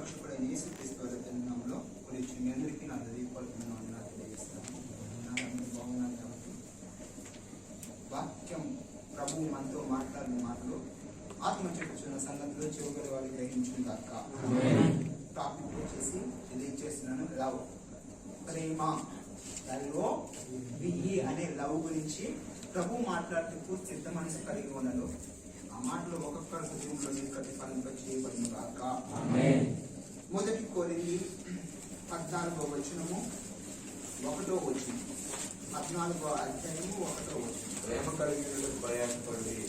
రక్షకుడైన యేసుక్రీస్తు వారి నామములో గురించి మీ అందరికీ నా హృదయపూర్వకమైన వందనాలు తెలియజేస్తాను. బాగున్నాను కాబట్టి వాక్యం ప్రభువు మనతో మాట్లాడిన మాటలు ఆత్మ చెప్పుచున్న సంగతిలో చెవుగల వాళ్ళు గ్రహించిన కాక టాపిక్ వచ్చేసి తెలియజేస్తున్నాను. లవ్, ప్రేమ, అనే లవ్ గురించి ప్రభు మాట్లాడుతూ పూర్తి సిద్ధ మనసు కలిగి ఉన్నాడు. ఆ మాటలు ఒక్కొక్క హృదయంలో ప్రతిఫలింప చేయబడిన కాక. మొదటి కొరింథీ 14వ వచనము 1వ వచనం, 14వ అధ్యాయము 1వ వచనం.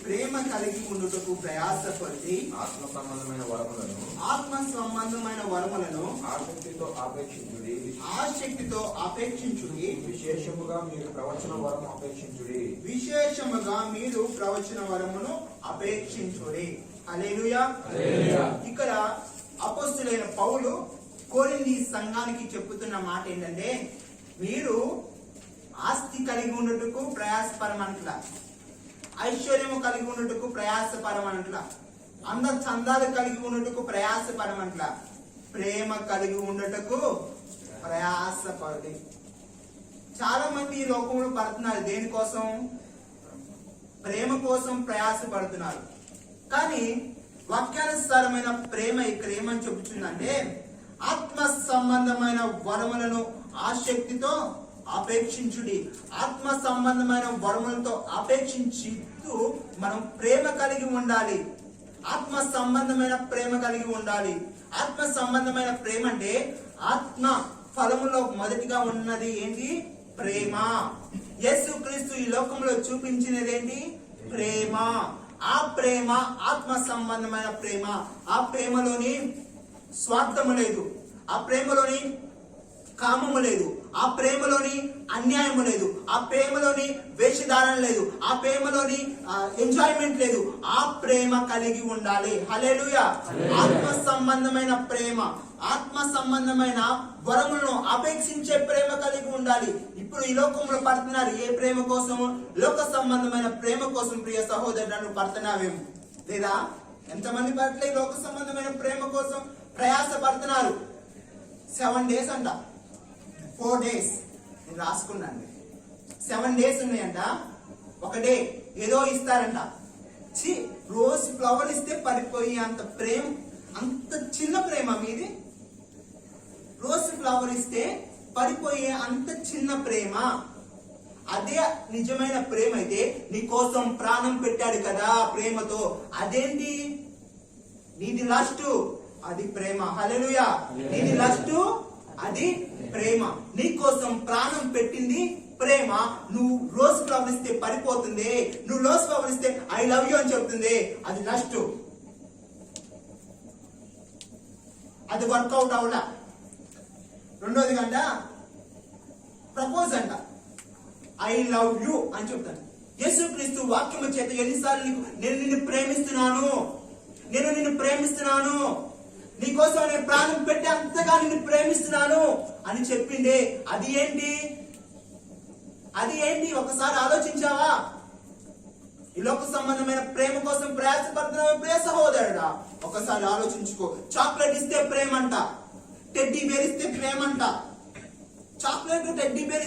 ప్రేమ కలిగి ఉండుటకు ప్రయాసపడి ఆత్మ సంబంధమైన వరములను ఆసక్తితో అపేక్షించుడి. విశేషముగా మీరు ప్రవచన వరమును అపేక్షించుడి. హల్లెలూయా. ఇక్కడ అపోస్తలుడైన పౌలు కొరింథీ సంఘానికి చెప్పుతున్న మాట ఏంటంటే, మీరు ఆస్తి కలిగి ఉండుటకు ప్రయాసపరమంట్ల, ఐశ్వర్యము కలిగి ఉండుటకు ప్రయాసపరమంట్ల, అంద చందాలు కలిగి ఉండుటకు ప్రయాసపరమంట్ల, ప్రేమ కలిగి ఉండుటకు ప్రయాసపడి. చాలా మంది ఈ లోకంలో పడుతున్నారు. దేనికోసం? ప్రేమ కోసం ప్రయాసపడుతున్నారు. కానీ వాక్యానుసారమైన ప్రేమ ఇక్కడ ఏమని చెబుతుందంటే, ఆత్మ సంబంధమైన వరములను ఆసక్తితో అపేక్షించుడి. ఆత్మ సంబంధమైన వరములతో అపేక్షించుతూ మనం ప్రేమ కలిగి ఉండాలి. ఆత్మ సంబంధమైన ప్రేమ కలిగి ఉండాలి. ఆత్మ సంబంధమైన ప్రేమ అంటే ఆత్మ ఫలములో మొదటిగా ఉన్నది ఏంటి? ప్రేమ. యేసుక్రీస్తు ఈ లోకంలో చూపించినది ఏంటి? ప్రేమ. ఆ ప్రేమ ఆత్మ సంబంధమైన ప్రేమ. ఆ ప్రేమలోని స్వార్థము లేదు, ఆ ప్రేమలోని కామము లేదు, ఆ ప్రేమలోని అన్యాయము లేదు, ఆ ప్రేమలోని వేషధారణ లేదు, ఆ ప్రేమలోని ఎంజాయ్మెంట్ లేదు. ఆ ప్రేమ కలిగి ఉండాలి. హల్లెలూయా. ఆత్మ సంబంధమైన ప్రేమ, ఆత్మ సంబంధమైన వరములను అపేక్షించే ప్రేమ కలిగి ఉండాలి. ఇప్పుడు ఈ లోకంలో పడుతున్నారు ఏ ప్రేమ కోసం? లోక సంబంధమైన ప్రేమ కోసం. ప్రియ సహోదరులను పడుతున్నావేమో లేదా? ఎంతమంది పట్ల లోక సంబంధమైన ప్రేమ కోసం ప్రయాస పడుతున్నారు? 7 days అంట, 4 days నేను రాసుకున్నాను. 7 days ఉన్నాయంట. ఒక డే ఏదో ఇస్తారంట. రోజు ఫ్లవర్ ఇస్తే పడిపోయి అంత ప్రేమ, అంత చిన్న ప్రేమ మీది. రోజు ఫ్లవర్ ఇస్తే పడిపోయే అంత చిన్న ప్రేమ. అదే నిజమైన ప్రేమ అయితే నీ కోసం ప్రాణం పెట్టాడు కదా ప్రేమతో. అదేంటి? నీది లస్ట్, అది ప్రేమ. హల్లెలూయా. నీది లస్ట్, అది ప్రేమ. నీ కోసం ప్రాణం పెట్టింది ప్రేమ. నువ్వు రోజ్ ఫ్లవర్ ఇస్తే పడిపోతుంది, నువ్వు రోజ్ ఫ్లవర్ ఇస్తే ఐ లవ్ యూ అని చెప్తుంది, అది లస్ట్. అది వర్కౌట్ అవలా. రెండోది గంట ప్రపోజ్ అంట, ఐ లవ్ యూ అని చెప్తాను. యేసుక్రీస్తు వాక్యము చేత ఎన్నిసార్లు నేను నిన్ను ప్రేమిస్తున్నాను, నేను నిన్ను ప్రేమిస్తున్నాను, నీకోసం నేను ప్రాణం పెట్టి అంతగా నిన్ను ప్రేమిస్తున్నాను అని చెప్పిండే. అది ఏంటి? అది ఏంటి? ఒకసారి ఆలోచించావా? ఈ లోక సంబంధమైన ప్రేమ కోసం ప్రయాసపడుతున్నావు ప్రియ సహోదరుడా, ఒకసారి ఆలోచించుకో. చాక్లెట్ ఇస్తే ప్రేమ అంట, టెడ్డీ బేర్ ఇస్తే ప్రేమ అంట. చాక్లెట్ టెడ్డీ బేర్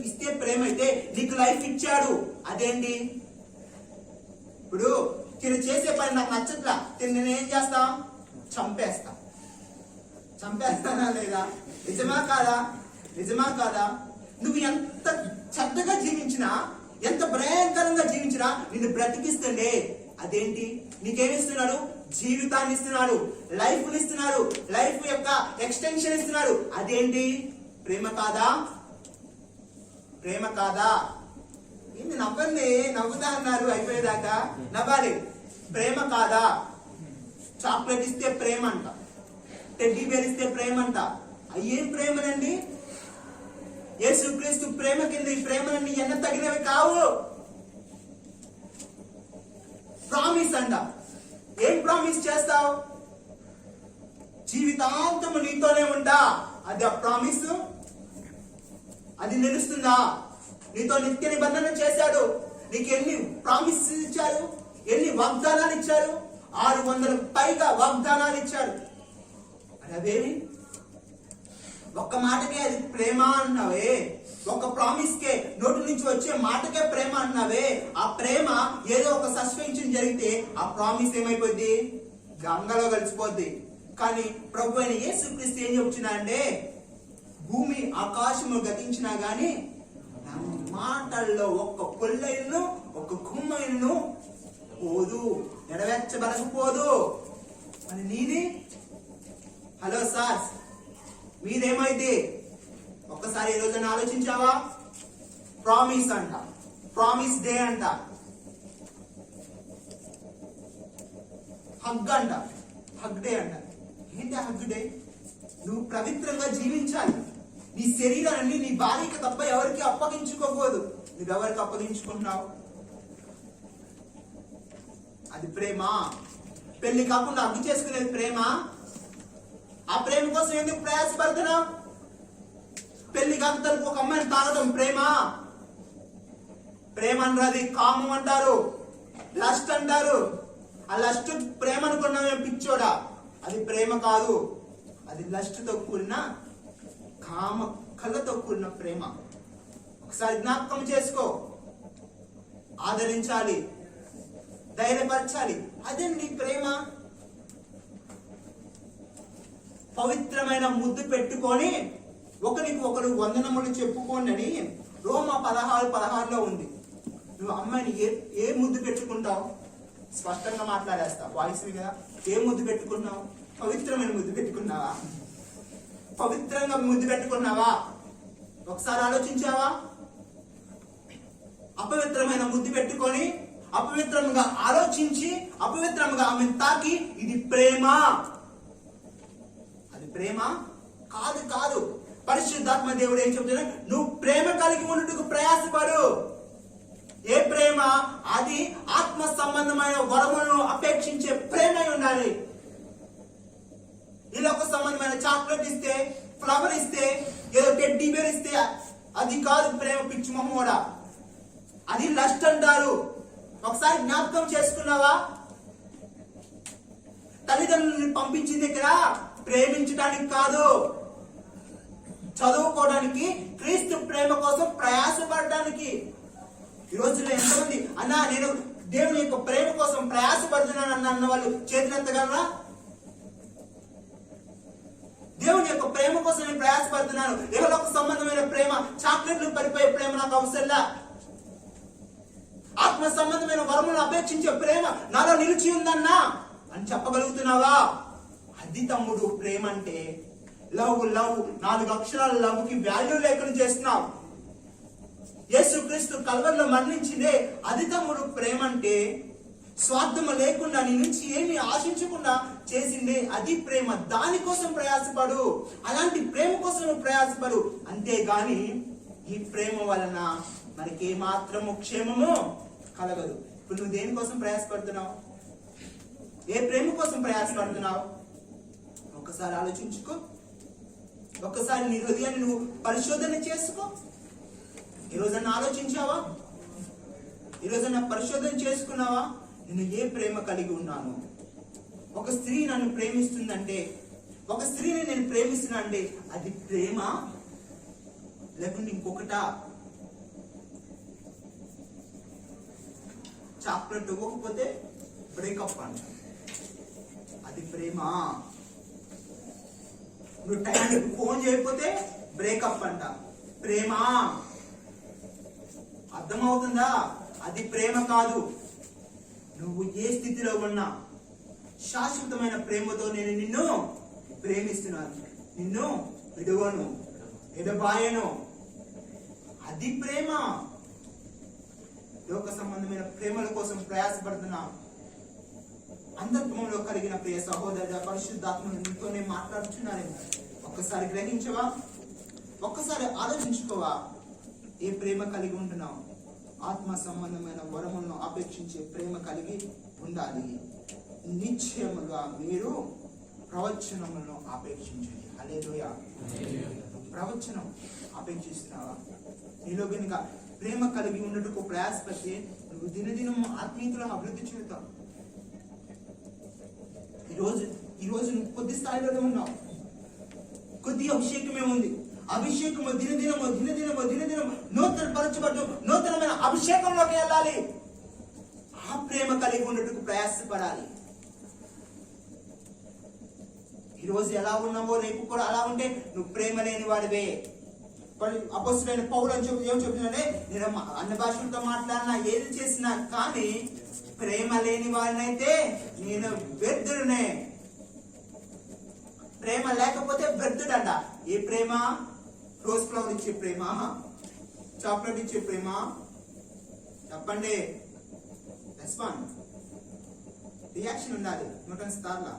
ఇస్తే ప్రేమ అయితే నీకు లైఫ్ ఇచ్చాడు, అదేంటి? ఇప్పుడు తిను చేసే పని నాకు నచ్చట్లా, నేనేం చేస్తా? చంపేస్తా. చంపేస్తానా లేదా? నిజమా కాదా? నిజమా కాదా? నువ్వు ఎంత చెడ్డగా జీవించినా, ఎంత భయంకరంగా జీవించినా నిన్ను బ్రతికిస్తుండే. అదేంటి? నీకేమిస్తున్నాడు? జీవితాన్ని ఇస్తున్నాడు, లైఫ్ ఇస్తున్నాడు, లైఫ్ యొక్క ఎక్స్టెన్షన్ ఇస్తున్నాడు. అదేంటి? ప్రేమ కాదా? ప్రేమ కాదా? ఏంటి నవ్వండి, నవ్వుతా అన్నారు అయిపోయేదాకా. నవ్వాలి. ప్రేమ కాదా? చాక్లెట్ ఇస్తే ప్రేమ అంట, టెడ్డీ బేర్ ఇస్తే ప్రేమ అంట. అయ్యేం ప్రేమనండి? యేసుక్రీస్తు ప్రేమ కింద ఈ ప్రేమలన్నీ ఎన్న తగినవి కావు. ప్రామిస్ అంట. ఏం ప్రామిస్ చేస్తావు? జీవితాంతము నీతోనే ఉంటా. అది ఆ ప్రామిస్? అది నిలుస్తుందా? నీతో నిత్య నిబంధన చేశాడు. నీకు ఎన్ని ప్రామిస్ ఇచ్చారు? ఎన్ని వాగ్దానాలు ఇచ్చారు? 600 పైగా వాగ్దానాలు ఇచ్చాడు. అదే ఒక్క మాటకే అది ప్రేమ అన్నావే, ఒక ప్రామిస్ కే నోటి నుంచి వచ్చే మాటకే ప్రేమ అన్నావే, ఆ ప్రేమ ఏదో ఒక సస్పెన్షన్ జరిగితే ఆ ప్రామిస్ ఏమైపోద్ది? గంగలో కలిసిపోద్ది. కానీ ప్రభు అయిన యేసుక్రీస్తు ఏం చెప్తున్నా అంటే, భూమి ఆకాశము గతించినా గాని నా మాటల్లో ఒక్క పొల్లైను ఒక కుమ్మైను పోదు, నెరవేర్చబడకపోదు. మరి నీది? హలో సార్, మీదేమైంది? ఒక్కసారి ఈ రోజున ఆలోచించావా? ప్రామిస్ అంట, ప్రామిస్ డే అంట, హగ్ అంట, హగ్ డే అంట. ఏంటి హగ్ డే? నువ్వు పవిత్రంగా జీవించాలి. నీ శరీరాన్ని నీ భార్యకి తప్ప ఎవరికి అప్పగించుకోకూడదు. నువ్వెవరికి అప్పగించుకుంటున్నావు? అది ప్రేమ? పెళ్లి కాకుండా హగ్ చేసుకునేది ప్రేమ? ఆ ప్రేమ కోసం ఎందుకు ప్రయాసపడుతున్నావు? పెళ్లి కాకపోతే ఒక అమ్మాయిని తాగడం ప్రేమ? ప్రేమ అన్నది కామం అంటారు, లస్ట్ అంటారు. ఆ లస్ట్ ప్రేమ అనుకున్నామే పిచ్చోడా, అది ప్రేమ కాదు. అది లస్ట్ తో కూడిన కామ కళ్ళతో కూడిన ప్రేమ. ఒకసారి జ్ఞాపకం చేసుకో. ఆదరించాలి, ధైర్యపరచాలి, అదే నీ ప్రేమ. పవిత్రమైన ముద్దు పెట్టుకొని ఒకరికి ఒకరు వందనములు చెప్పుకోండి అని రోమా 16:16 ఉంది. నువ్వు అమ్మాయిని ఏ ముద్దు పెట్టుకుంటావు? స్పష్టంగా మాట్లాడేస్తావు, వాయిస్ కదా. ఏ ముద్దు పెట్టుకున్నావు? పవిత్రమైన ముద్దు పెట్టుకున్నావా? పవిత్రంగా ముద్దు పెట్టుకున్నావా? ఒకసారి ఆలోచించావా? అపవిత్రమైన ముద్దు పెట్టుకొని అపవిత్రంగా ఆలోచించి అపవిత్రంగా ఆమెను తాకి ఇది ప్రేమ? అది ప్రేమ కాదు, కాదు. పరిశుద్ధాత్మ దేవుడు ఏం చెప్తున్నాడు? నువ్వు ప్రేమ కలిగి ఉన్నట్టుకు ప్రయాసపడు. ఏ ప్రేమ? అది ఆత్మ సంబంధమైన వరములను అపేక్షించే ప్రేమ ఉండాలి. ఇలా ఒక సంబంధమైన చాక్లెట్ ఇస్తే, ఫ్లవర్ ఇస్తే, ఏదో టెడ్డీ బేర్ ఇస్తే అది కాదు ప్రేమ, పిచ్చి మొహమోడా. అది లస్ట్ అంటారు. ఒకసారి జ్ఞాపకం చేసుకున్నావా? తల్లిదండ్రులను పంపించింది ఇక్కడ ప్రేమించడానికి కాదు, చదువుకోవడానికి, క్రీస్తు ప్రేమ కోసం ప్రయాసపడడానికి. ఈ రోజుల్లో ఎంతమంది అన్నా నేను దేవుని యొక్క ప్రేమ కోసం ప్రయాసపడుతున్నాను అన్న వాళ్ళు చేతులెత్తగలరా? దేవుని యొక్క ప్రేమ కోసం నేను ప్రయాసపడుతున్నాను, ఎవరొక సంబంధమైన ప్రేమ, చాక్లెట్లు పడిపోయే ప్రేమ నాకు అవసరంలా. ఆత్మ సంబంధమైన వరములను అపేక్షించే ప్రేమ నాలో నిలిచి ఉందన్నా అని చెప్పగలుగుతున్నావా? అది తమ్ముడు ప్రేమ అంటే. లవ్ లవ్ 4 అక్షరాల లవ్ కి వాల్యూ లేకుండా చేస్తున్నావు. యేసుక్రీస్తు కల్వరిలో మరణించిందే అది తమ్ముడు ప్రేమ అంటే. స్వార్థము లేకుండా నీ నుంచి ఏమి ఆశించకుండా చేసిందే అది ప్రేమ. దానికోసం ప్రయాసపడు, అలాంటి ప్రేమ కోసం ప్రయాసపడు. అంతేగాని ఈ ప్రేమ వలన మనకి మాత్రము క్షేమము కలగదు. ఇప్పుడు నువ్వు దేనికోసం ప్రయాసపడుతున్నావు? ఏ ప్రేమ కోసం ప్రయాసపడుతున్నావు? ఒక్కసారి ఆలోచించుకో. ఒక్కసారి నీ హృదయాన్ని నువ్వు పరిశోధన చేసుకో. ఈరోజన్నా ఆలోచించావా? ఈరోజన్నా పరిశోధన చేసుకున్నావా? నేను ఏ ప్రేమ కలిగి ఉన్నాను? ఒక స్త్రీ నన్ను ప్రేమిస్తుందంటే, ఒక స్త్రీని నేను ప్రేమిస్తున్నా అంటే అది ప్రేమ లేకుంటే ఇంకొకటా? చాక్లెట్ ఇవ్వకపోతే బ్రేకప్ అంట, అది ప్రేమ. నువ్వు టైంకి ఫోన్ చేయకపోతే బ్రేకప్ అంట, ప్రేమ. అర్థమవుతుందా? అది ప్రేమ కాదు. నువ్వు ఏ స్థితిలో ఉన్నా శాశ్వతమైన ప్రేమతో నేను నిన్ను ప్రేమిస్తున్నాను, నిన్ను విడువను, ఎడబాయను, అది ప్రేమ. లోక సంబంధమైన ప్రేమల కోసం ప్రయాసపడుతున్నా అంధత్వంలో కలిగిన ప్రియ సహోదరుడు పరిశుద్ధాత్మను నీతోనే మాట్లాడుతున్నాను. ఒక్కసారి గ్రహించవా? ఒక్కసారి ఆలోచించుకోవా? ఏ ప్రేమ కలిగి ఉంటున్నావు? ఆత్మ సంబంధమైన వరములను అపేక్షించే ప్రేమ కలిగి ఉండాలి. నిశ్చయముగా మీరు ప్రవచనములను ఆపేక్షించండి. హల్లెలూయా. ప్రవచనం ఆపేక్షిస్తున్నావా? నీలో కనుక ప్రేమ కలిగి ఉన్నట్టుకు ప్రయాసపడితే నువ్వు దినదినం ఆత్మీయతలో అభివృద్ధి చెందుతావు. ఈ రోజు నువ్వు కొద్ది స్థాయిలోనే ఉన్నావు, కొద్ది అభిషేకమే ఉంది. అభిషేకము దినదినము నూతన పరచబడ్డ నూతనమైన అభిషేకంలోకి వెళ్ళాలి. ఆ ప్రేమ కలిగి ఉండటకు ప్రయాసపడాలి. ఈరోజు ఎలా ఉన్నావో రేపు కూడా అలా ఉంటే నువ్వు ప్రేమ లేని వాడివే. అపొస్తలుడైన పౌలు ఏం చెప్తున్నాడే, నేను అన్ని భాషలతో మాట్లాడినా ఏది చేసినా కానీ ప్రేమ లేని వాడినైతే నేను వ్యర్థుడనే. ప్రేమ లేకపోతే వ్యర్థుడంట. ఏ ప్రేమ? రోజ్ ఫ్లవర్ ఇచ్చే ప్రేమ, చాక్లెట్ ఇచ్చే ప్రేమ? చెప్పండి, రెస్పాండ్, రియాక్షన్ ఉండాలి. నూటన్ స్టార్లా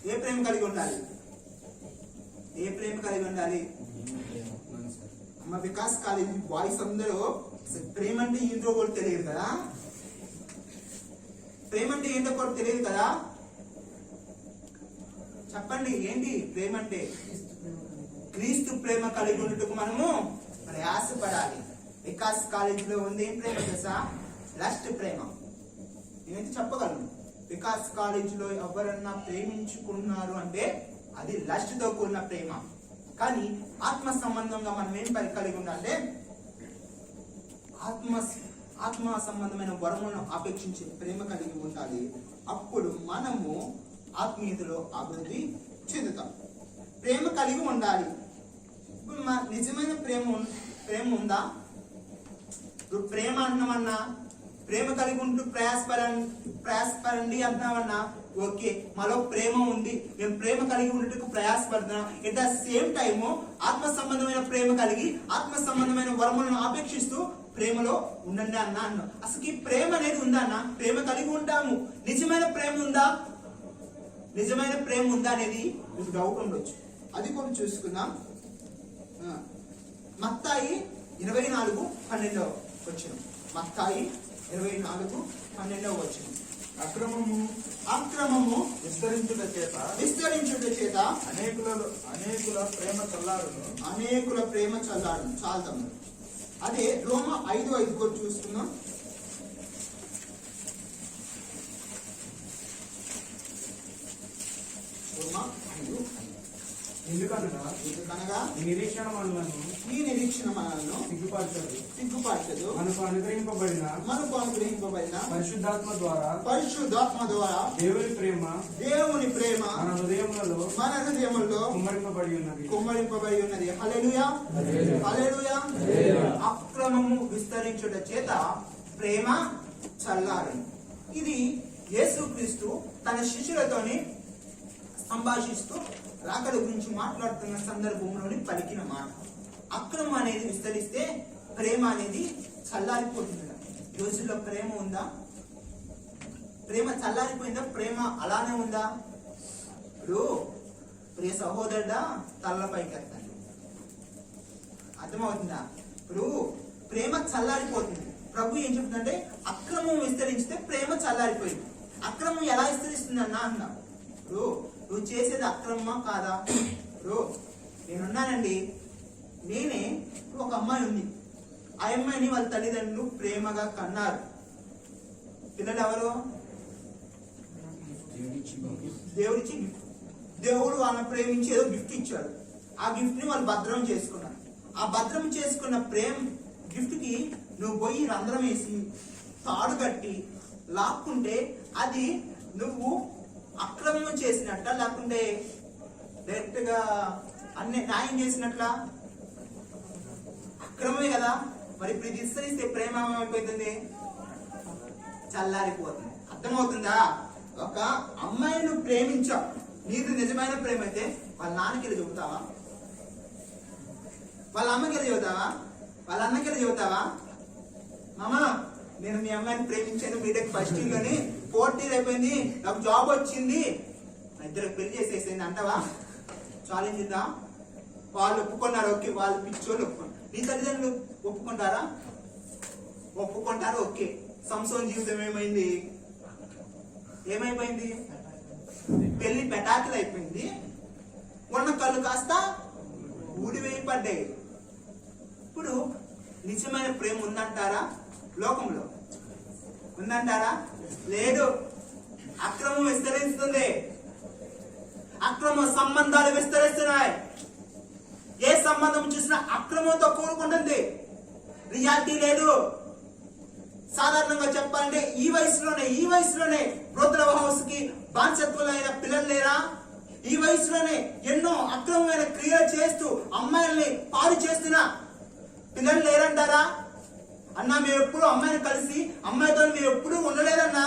ఏ ప్రేమ కలిగి ఉండాలి? ఏ ప్రేమ కలిగి ఉండాలి? అమ్మ వికాస్ కాలేజీ బాయ్స్ అందరూ ప్రేమ అంటే ఏంటో కూడా తెలియదు కదా. ప్రేమ అంటే ఏంటో కూడా తెలియదు కదా. చెప్పండి, ఏంటి ప్రేమ అంటే? క్రీస్తు ప్రేమ కలిగి ఉండటకు మనము ప్రయాసపడాలి. వికాస్ కాలేజీలో ఉంది ఏం ప్రేమ తెలుసా? లస్ట్ ప్రేమ. నేనైతే చెప్పగలను, వికాస్ కాలేజీలో ఎవరన్నా ప్రేమించుకున్నారు అంటే అది లస్ట్ తో కూడిన ప్రేమ. కానీ ఆత్మ సంబంధంగా మనం ఏం కలిగి ఉండాలంటే ఆత్మ సంబంధమైన వరములను అపేక్షించే ప్రేమ కలిగి ఉండాలి. అప్పుడు మనము ఆత్మీయతలో అభివృద్ధి చెందుతాం. ప్రేమ కలిగి ఉండాలి. ఇప్పుడు నిజమైన ప్రేమ ఉందా? ఇప్పుడు ప్రేమ అంటున్నామన్నా, ప్రేమ కలిగి ఉంటూ ప్రయాసపడండి అంటున్నామన్నా, ఓకే మాలో ప్రేమ ఉంది, మేము ప్రేమ కలిగి ఉండటకు ప్రయాసపడుతున్నాం. ఎట్ ద సేమ్ టైము ఆత్మ సంబంధమైన ప్రేమ కలిగి ఆత్మ సంబంధమైన వరములను అపేక్షిస్తూ ప్రేమలో ఉండండి అన్నా. అసలు ఈ ప్రేమ అనేది ఉందా అన్న? ప్రేమ కలిగి ఉంటాము. నిజమైన ప్రేమ ఉందా? నిజమైన ప్రేమ ఉందా అనేది మీకు డౌట్ ఉండొచ్చు. అది కూడా చూసుకుందాం. మత్తాయి 24:12 వచనం. మత్తాయి 24:12 వచనం. అక్రమము విస్తరించుట చేత అనేకుల ప్రేమ చల్లారును. చాలుతాము. అదే రోమ 5:5 కూడా చూసుకుందాం. రోమ 5:5. ఎందుకనగా ఈ నిరీక్షణ మనలను సిగ్గుపరచదు. మనకు అనుగ్రహింపబడిన పరిశుద్ధాత్మ ద్వారా దేవుని ప్రేమ మన హృదయములలో కుమ్మరింపబడి ఉన్నది. హల్లెలూయా, హల్లెలూయా. అక్రమము విస్తరించుట చేత ప్రేమ చల్లారును. ఇది యేసుక్రీస్తు తన శిష్యులతోని సంభాషిస్తూ రాకడ గురించి మాట్లాడుతున్న సందర్భంలోని పలికిన మాట. అక్రమం అనేది విస్తరిస్తే ప్రేమ అనేది చల్లారిపోతుంది. రోజుల్లో ప్రేమ ఉందా? ప్రేమ చల్లారిపోయిందా? ప్రేమ అలానే ఉందా? ఇప్పుడు ప్రియ సహోదరుడా తలపైకి ఎత్తండి. అర్థమవుతుందా? ఇప్పుడు ప్రేమ చల్లారిపోతుంది. ప్రభు ఏం చెప్తుందంటే అక్రమం విస్తరించితే ప్రేమ చల్లారిపోయింది. అక్రమం ఎలా విస్తరిస్తుంది అన్నా? ఇప్పుడు నువ్వు చేసేది అక్రమమా కాదా? ఇప్పుడు నేనున్నానండి, నేనే ఒక అమ్మాయి ఉంది. ఆ అమ్మాయిని వాళ్ళ తల్లిదండ్రులు ప్రేమగా కన్నారు. పిల్లలు ఎవరు? దేవుడిచ్చి గిఫ్ట్. దేవుడు వాళ్ళని ప్రేమించి ఏదో గిఫ్ట్ ఇచ్చాడు. ఆ గిఫ్ట్ ని వాళ్ళు భద్రం చేసుకున్నారు. ఆ భద్రం చేసుకున్న ప్రేమ గిఫ్ట్ కి నువ్వు పోయి రంధ్రం వేసి తాడు కట్టి లాక్కుంటే అది నువ్వు అక్రమం చేసినట్ట, లేకుంటే డైరెక్ట్ గా అన్ని న్యాయం చేసినట్ల? అక్రమమే కదా. మరి ఇప్పుడు ఇది విస్తరిస్తే ప్రేమ ఏమైపోతుంది? చల్లారిపోతుంది. అర్థమవుతుందా? ఒక అమ్మాయిని నువ్వు ప్రేమించావు, నీది నిజమైన ప్రేమ అయితే వాళ్ళ నాన్నకి వెళ్ళి చెబుతావా? వాళ్ళ అమ్మకి వెళ్ళి చెబుతావా? వాళ్ళ అన్నకి వెళ్ళి చెబుతావా? మామా నేను మీ అమ్మాయిని ప్రేమించాను, బీటెక్ ఫస్ట్ ఇయర్ లోని 4th year అయిపోయింది, నాకు జాబ్ వచ్చింది, ఇద్దరికి పెళ్లి చేసేసింది అంటావా? ఛాలెంజ్ ఉందా? వాళ్ళు ఒప్పుకున్నారు, ఓకే, వాళ్ళు పిచ్చోళ్ళు ఒప్పుకున్నారు. నీ తల్లిదండ్రులు ఒప్పుకుంటారా? ఒప్పుకుంటారు, ఓకే. సంసోన్ జీవితం ఏమైంది? పెళ్లి పెటాకులు అయిపోయింది. ఉన్న కళ్ళు కాస్త ఊడివేయి పడ్డాయి. ఇప్పుడు నిజమైన ప్రేమ ఉందంటారా? లోకంలో ఉందంటారా? లేదు. అక్రమం విస్తరిస్తుంది. అక్రమ సంబంధాలు విస్తరిస్తున్నాయి. ఏ సంబంధం చూసినా అక్రమంతో కూడుకుంటుంది, రియాలిటీ లేదు. సాధారణంగా చెప్పాలంటే ఈ వయసులోనే వృద్ధుల హౌస్ కి బానిసత్వులైన పిల్లలు లేరా? ఈ వయసులోనే ఎన్నో అక్రమమైన క్రియలు చేస్తూ అమ్మాయిల్ని పాడు చేస్తున్న పిల్లలు లేరంటారా? అన్నా మీరు ఎప్పుడు అమ్మాయిని కలిసి అమ్మాయితో మీరు ఎప్పుడు ఉండలేదన్నా.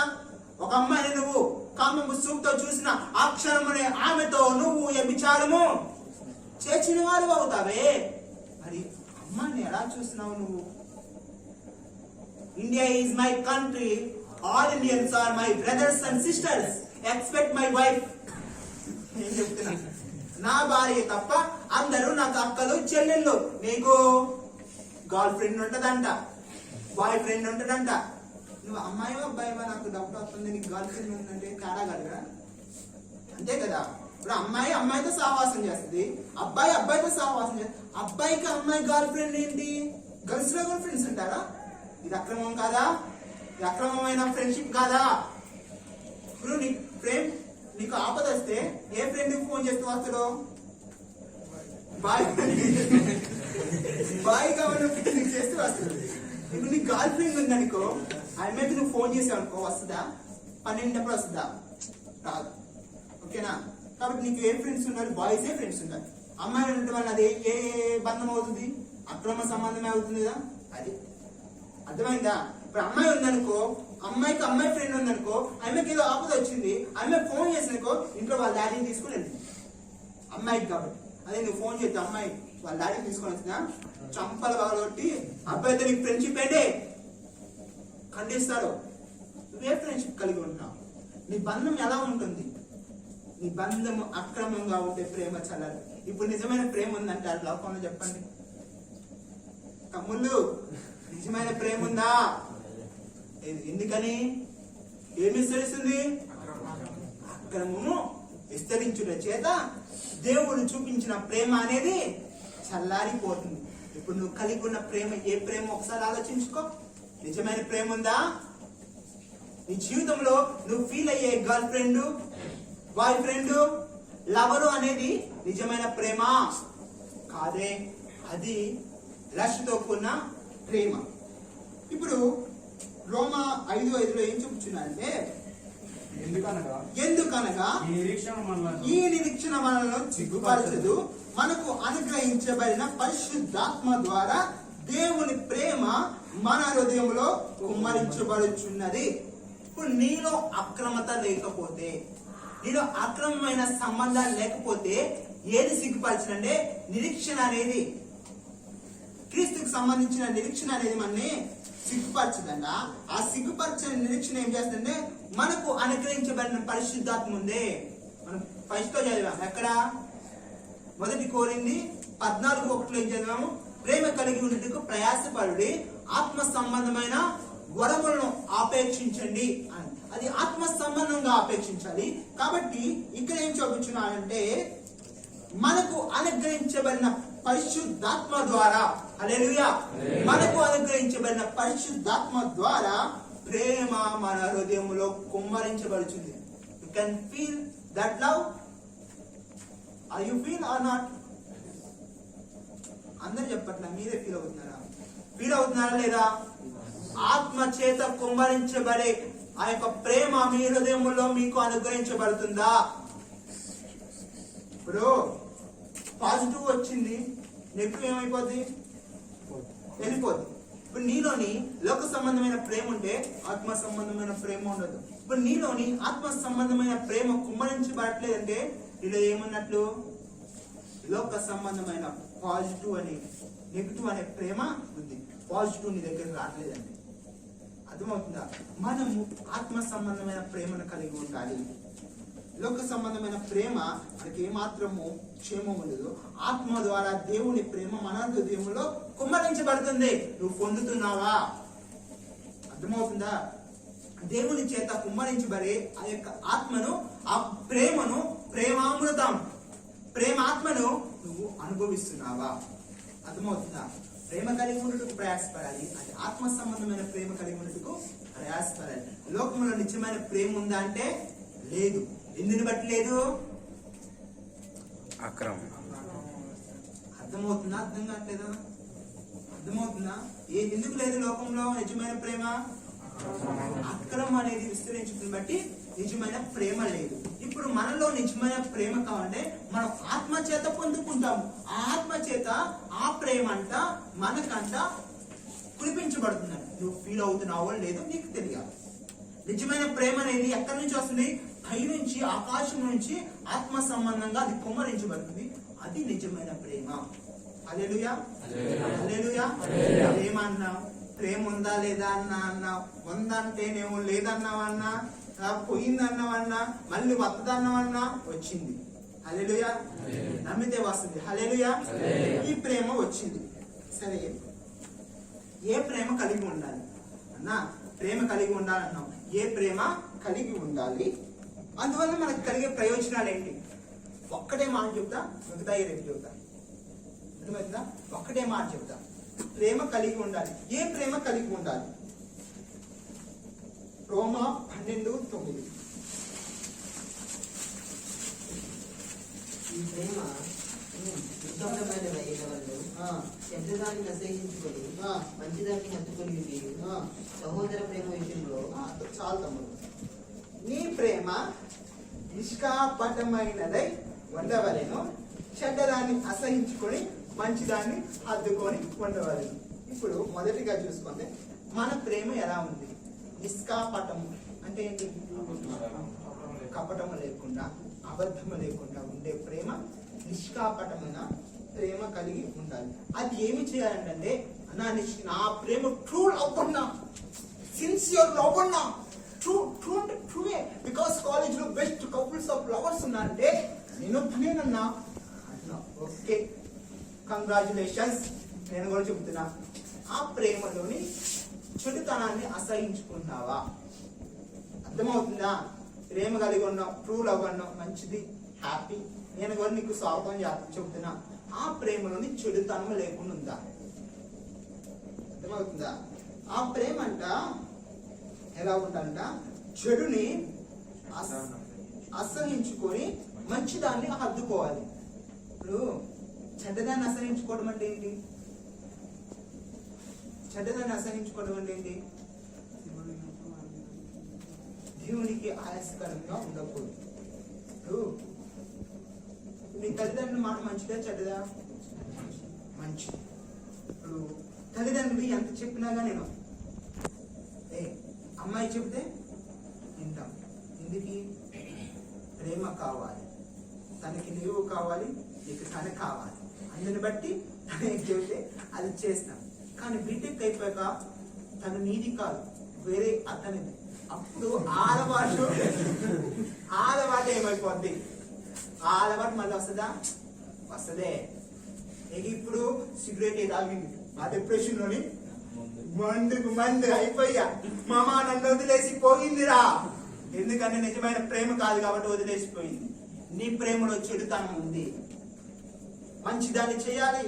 ఒక అమ్మాయిని నువ్వు కామము చూపుతో చూసిన ఆ క్షణమునే ఆమెతో నువ్వు వ్యభిచారము చేసిన వారు అవుతావే. మరి అమ్మాయిని ఎలా చూసినావు నువ్వు? India is my country, all Indians are my brothers and sisters, expect my wife. నేను చెప్తున్నా, నా భార్య తప్ప అందరూ నాకు అక్కలు చెల్లెళ్ళు. నీకు గర్ల్ ఫ్రెండ్ ఉంటదంట, బాయ్ ఫ్రెండ్ ఉంటదంట. నువ్వు అమ్మాయి అబ్బాయివా? నాకు డౌట్ వస్తుంది. నీకు గర్ల్ ఫ్రెండ్ ఉందంటే తేడా కలగా? అంతే కదా. ఇప్పుడు అమ్మాయి అమ్మాయితో సహవాసం చేస్తుంది, అబ్బాయి అబ్బాయితో సహవాసం చేస్తుంది. అబ్బాయికి అమ్మాయి గర్ల్ ఫ్రెండ్ ఏంటి? గర్ల్స్ లో గర్ల్ ఫ్రెండ్స్ ఉంటారా? ఇది అక్రమం కాదా? ఇది అక్రమమైన ఫ్రెండ్షిప్ కాదా? ఇప్పుడు నీకు ఆపద వస్తే ఏ ఫ్రెండ్ ఫోన్ చేస్తూ వస్తాడు? బాయ్ కాబట్టి చేస్తూ వస్తాడు. ఇప్పుడు నీకు గర్ల్ ఫ్రెండ్ ఉందనుకో, ఆమెకి నువ్వు ఫోన్ చేసావు అనుకో, వస్తుందా? 12 వస్తుందా? రాదు. ఓకేనా? కాబట్టి నీకు ఏ ఫ్రెండ్స్ ఉన్నారు? బాయ్స్ ఏ ఫ్రెండ్స్ ఉన్నారు. అమ్మాయిలు ఉండటం వల్ల అది ఏ బంధం అవుతుంది? అక్రమ సంబంధమే అవుతుంది కదా. అది అర్థమైందా? ఇప్పుడు అమ్మాయి ఉందనుకో, అమ్మాయికి అమ్మాయి ఫ్రెండ్ ఉందనుకో, ఆమెకి ఏదో ఆపద వచ్చింది, ఆమె ఫోన్ చేసిననుకో, ఇంట్లో వాళ్ళ డాడీని తీసుకుని వెళ్తుంది అమ్మాయికి. కాబట్టి అదే నువ్వు ఫోన్ చేస్తే అమ్మాయి వాళ్ళ డాడీని తీసుకొని వచ్చినా చంపలు కాబట్టి అబ్బాయితో నీకు ఫ్రెండ్షిప్ ఏంటి ఖండిస్తాడు. నువ్వే ఫ్రెండ్షిప్ కలిగి ఉంటున్నావు. నీ బంధం ఎలా ఉంటుంది? నీ బంధం అక్రమంగా ఉంటే ప్రేమ చల్లదు. ఇప్పుడు నిజమైన ప్రేమ ఉందంటారు లోకంలో, చెప్పండి తమ్ముళ్ళు, నిజమైన ప్రేమ ఉందా? ఎందుకని? ఏమి విస్తరిస్తుంది? అక్రమము విస్తరించుట చేత దేవుడు చూపించిన ప్రేమ అనేది చల్లారిపోతుంది. ఇప్పుడు నువ్వు కలిగి ఉన్న ప్రేమ ఏ ప్రేమ ఒకసారి ఆలోచించుకో. నిజమైన ప్రేమ ఉందా నీ జీవితంలో? నువ్వు ఫీల్ అయ్యే girl friend, boy friend, lover అనేది నిజమైన ప్రేమ కాదే. అది లక్షతో కూడిన ప్రేమ. ఇప్పుడు రోమా 5:5 ఏం చెప్తున్నారంటే, ఎందుకనగా ఈ నిరీక్షణ మనలను సిగ్గుపరచదు, మనకు అనుగ్రహించబడిన పరిశుద్ధాత్మ ద్వారా దేవుని ప్రేమ మన హృదయంలో కుమ్మరించబడుచున్నది. ఇప్పుడు నీలో అక్రమత లేకపోతే, నీలో అక్రమమైన సంబంధాలు లేకపోతే ఏది సిగ్గుపరచనంటే నిరీక్షణ అనేది, క్రీస్తుకు సంబంధించిన నిరీక్షణ అనేది మనని సిగ్గుపరచదంట. ఆ సిగ్గుపరచని నిరీక్షణ ఏం చేస్తుందంటే మనకు అనుగ్రహించబడిన పరిశుద్ధాత్మ ఉందే. మనం ఫస్ట్ లో చదివాం ఎక్కడ? 1 కొరింథీ 14:1 ఏం చదివాము? ప్రేమ కలిగి ఉన్నట్టుకు ప్రయాసపడుడి, ఆత్మ సంబంధమైన వరములను ఆపేక్షించండి అని. అది ఆత్మ సంబంధంగా ఆపేక్షించాలి. కాబట్టి ఇక్కడ ఏం చెబుతున్నాడంటే మనకు అనుగ్రహించబడిన పరిశుద్ధాత్మ ద్వారా, హల్లెలూయా, మనకు అనుగ్రహించబడిన పరిశుద్ధాత్మ ద్వారా ప్రేమ మన హృదయంలో కుమ్మరించబడుతుంది. You can feel that love. Are you feel or not? అందరు చెప్పట్లా, మీరే ఫీల్ అవుతున్నారా? ఫీల్ అవుతున్నారా లేదా? ఆత్మ చేత కుమ్మరించబడే ఆ యొక్క ప్రేమ మీ హృదయంలో మీకు అనుగ్రహించబడుతుందా? ఇప్పుడు పాజిటివ్ వచ్చింది, నెగిటివ్ ఏమైపోద్ది? వెళ్ళిపోద్ది. ఇప్పుడు నీలోని లోక సంబంధమైన ప్రేమ ఉంటే ఆత్మ సంబంధమైన ప్రేమ ఉండదు. ఇప్పుడు నీలోని ఆత్మ సంబంధమైన ప్రేమ కుమ్మరించబడట్లేదంటే నీలో ఏమన్నట్లు? లోక సంబంధమైన పాజిటివ్ అని నెగిటివ్ అనే ప్రేమ ఉంది. పాజిటివ్ నీ దగ్గర రావట్లేదండి. అర్థమవుతుందా? మనము ఆత్మ సంబంధమైన ప్రేమను కలిగి ఉండాలి. లోక సంబంధమైన ప్రేమ మనకి ఏమాత్రము క్షేమం ఉండదు. ఆత్మ ద్వారా దేవుని ప్రేమ మన హృదయంలో కుమ్మరించబడుతుంది. నువ్వు పొందుతున్నావా? అర్థమవుతుందా? దేవుని చేత కుమ్మరించబడే ఆ యొక్క ఆత్మను, ఆ ప్రేమను, ప్రేమామృతం, ప్రేమాత్మను నువ్వు అనుభవిస్తున్నావా? అర్థమవుతుందా? ప్రేమ కలిగి ఉండటకు ప్రయాసపడాలి. అది ఆత్మ సంబంధమైన ప్రేమ కలిగి ఉండటకు ప్రయాసపడాలి. లోకంలో నిజమైన ప్రేమ ఉందా అంటే లేదు. ఎందుని బట్టి లేదు? అక్రమం. అర్థమవుతుందా? అర్థం కావట్లేదా? అర్థమవుతుందా? ఎందుకు లేదు లోకంలో నిజమైన ప్రేమ? అక్రమం అనేది విస్తరించుకుని బట్టి నిజమైన ప్రేమ లేదు. ఇప్పుడు మనలో నిజమైన ప్రేమ కావాలంటే మనం ఆత్మ చేత పొందుకుంటాము. ఆ ఆత్మ చేత ఆ ప్రేమ అంట మనకంట కురిపించబడుతుందంట. నువ్వు ఫీల్ అవుతున్నావో లేదో నీకు తెలియాలి. నిజమైన ప్రేమ అనేది ఎక్కడి నుంచి వస్తుంది? పైనుంచి, ఆకాశం నుంచి ఆత్మ సంబంధంగా అది కుమ్మరించబడుతుంది. అది నిజమైన ప్రేమ. హల్లెలూయా, హల్లెలూయా. ప్రేమ అన్నావు, ప్రేమ ఉందా లేదా అన్నా ఉందంటేనేమో లేదన్నావన్నా, పోయిందన్నావన్నా, మళ్ళీ వద్దన్నావన్నా, వచ్చింది. హల్లెలూయా. నమ్మితే వస్తుంది. హల్లెలూయా. ఈ ప్రేమ వచ్చింది. సరే, ఏ ప్రేమ కలిగి ఉండాలి అన్నా? ప్రేమ కలిగి ఉండాలన్నాం. ఏ ప్రేమ కలిగి ఉండాలి? అందువల్ల మనకు కలిగే ప్రయోజనాలు ఏంటి? ఒక్కటే మాట చెప్తా, మిగతా రేపు చెప్తా. అర్థమవుతుందా? ఒక్కటే మాట చెప్తా. ప్రేమ కలిగి ఉండాలి. ఏ ప్రేమ కలిగి ఉండాలి? రోమా 12:9. ఈ ప్రేమ నిశ్శబ్దమైనదైన వాళ్ళు శబ్దాన్ని అసహించుకొని మంచిదాన్ని హత్తుకొని సహోదర ప్రేమ విషయంలో చాలు తమ్ముడు. నీ ప్రేమ నిష్కాపటమైనదై ఉండవలెను, చెడ్డదాన్ని అసహించుకొని మంచిదాన్ని హద్దుకొని ఉండవలెను. ఇప్పుడు మొదటిగా చూసుకుంటే మన ప్రేమ ఎలా ఉంది? నిష్కాపటము అంటే ఏంటి? కపటము లేకుండా, అబద్ధము లేకుండా ఉండే ప్రేమ నిష్కాపటమైన ప్రేమ కలిగి ఉండాలి. అది ఏమి చేయాలంటే నా ప్రేమ ట్రూ లవ్ అన్నా, సిన్సియర్ లవ్ అన్నా, ట్రూ ట్రూ అంటే ట్రూవే. బికాస్ కాలేజ్ లో బెస్ట్ కపుల్స్ ఆఫ్ లవర్స్ ఉన్నారంటే నేను తనేనన్నా అన్నా. Okay, congratulations. నేను కూడా చెబుతున్నా, ఆ ప్రేమలోని చెడుతనాన్ని అసహించుకుంటావా? అర్థమవుతుందా? ప్రేమ కలిగి ఉన్నాం, ట్రూ లవ్ అన్నాం, మంచిది, హ్యాపీ. నేను కూడా నీకు స్వాగతం చెబుతున్నా. ఆ ప్రేమలోని చెడుతనం లేకుండా ఉందా? అర్థమవుతుందా? ఆ ప్రేమ అంట ఎలా ఉందంట? చెడుని అసహించుకొని మంచిదాన్ని హద్దుకోవాలి. ఇప్పుడు చెడ్డదాన్ని అసహించుకోవడం అంటే ఏంటి? చెడ్డదాన్ని అసహించుకోవడం అంటే ఏంటి? దేవునికి ఆయాసకరంగా ఉండకూడదు. ఇప్పుడు నీ తల్లిదండ్రుల మాట మంచిదా చెడ్డదా? మంచిది. ఇప్పుడు తల్లిదండ్రులు ఎంత చెప్పినా కానీ నేను అమ్మాయి చెబితే వింటాం. ఎందుకు? ప్రేమ కావాలి, తనకి నీవు కావాలి, నీకు తన కావాలి. అందుని బట్టి తనకి చెబితే అది చేస్తాం. కానీ బీటెక్ అయిపోయాక తను నీది కాదు, వేరే అతనిది. అప్పుడు ఆలవాటు ఏమైపోద్ది? ఆలవాటు మళ్ళీ వస్తుందా? వస్తుందే. ఇప్పుడు సిగరెట్ తాగింది, ఆ డిప్రెషన్ లోని మందు అయిపోయా, మామ నన్ను వదిలేసి పోయిందిరా. ఎందుకంటే నిజమైన ప్రేమ కాదు కాబట్టి వదిలేసిపోయింది. నీ ప్రేమలో చెడుతనం ఉంది, మంచిదాన్ని చేయాలి.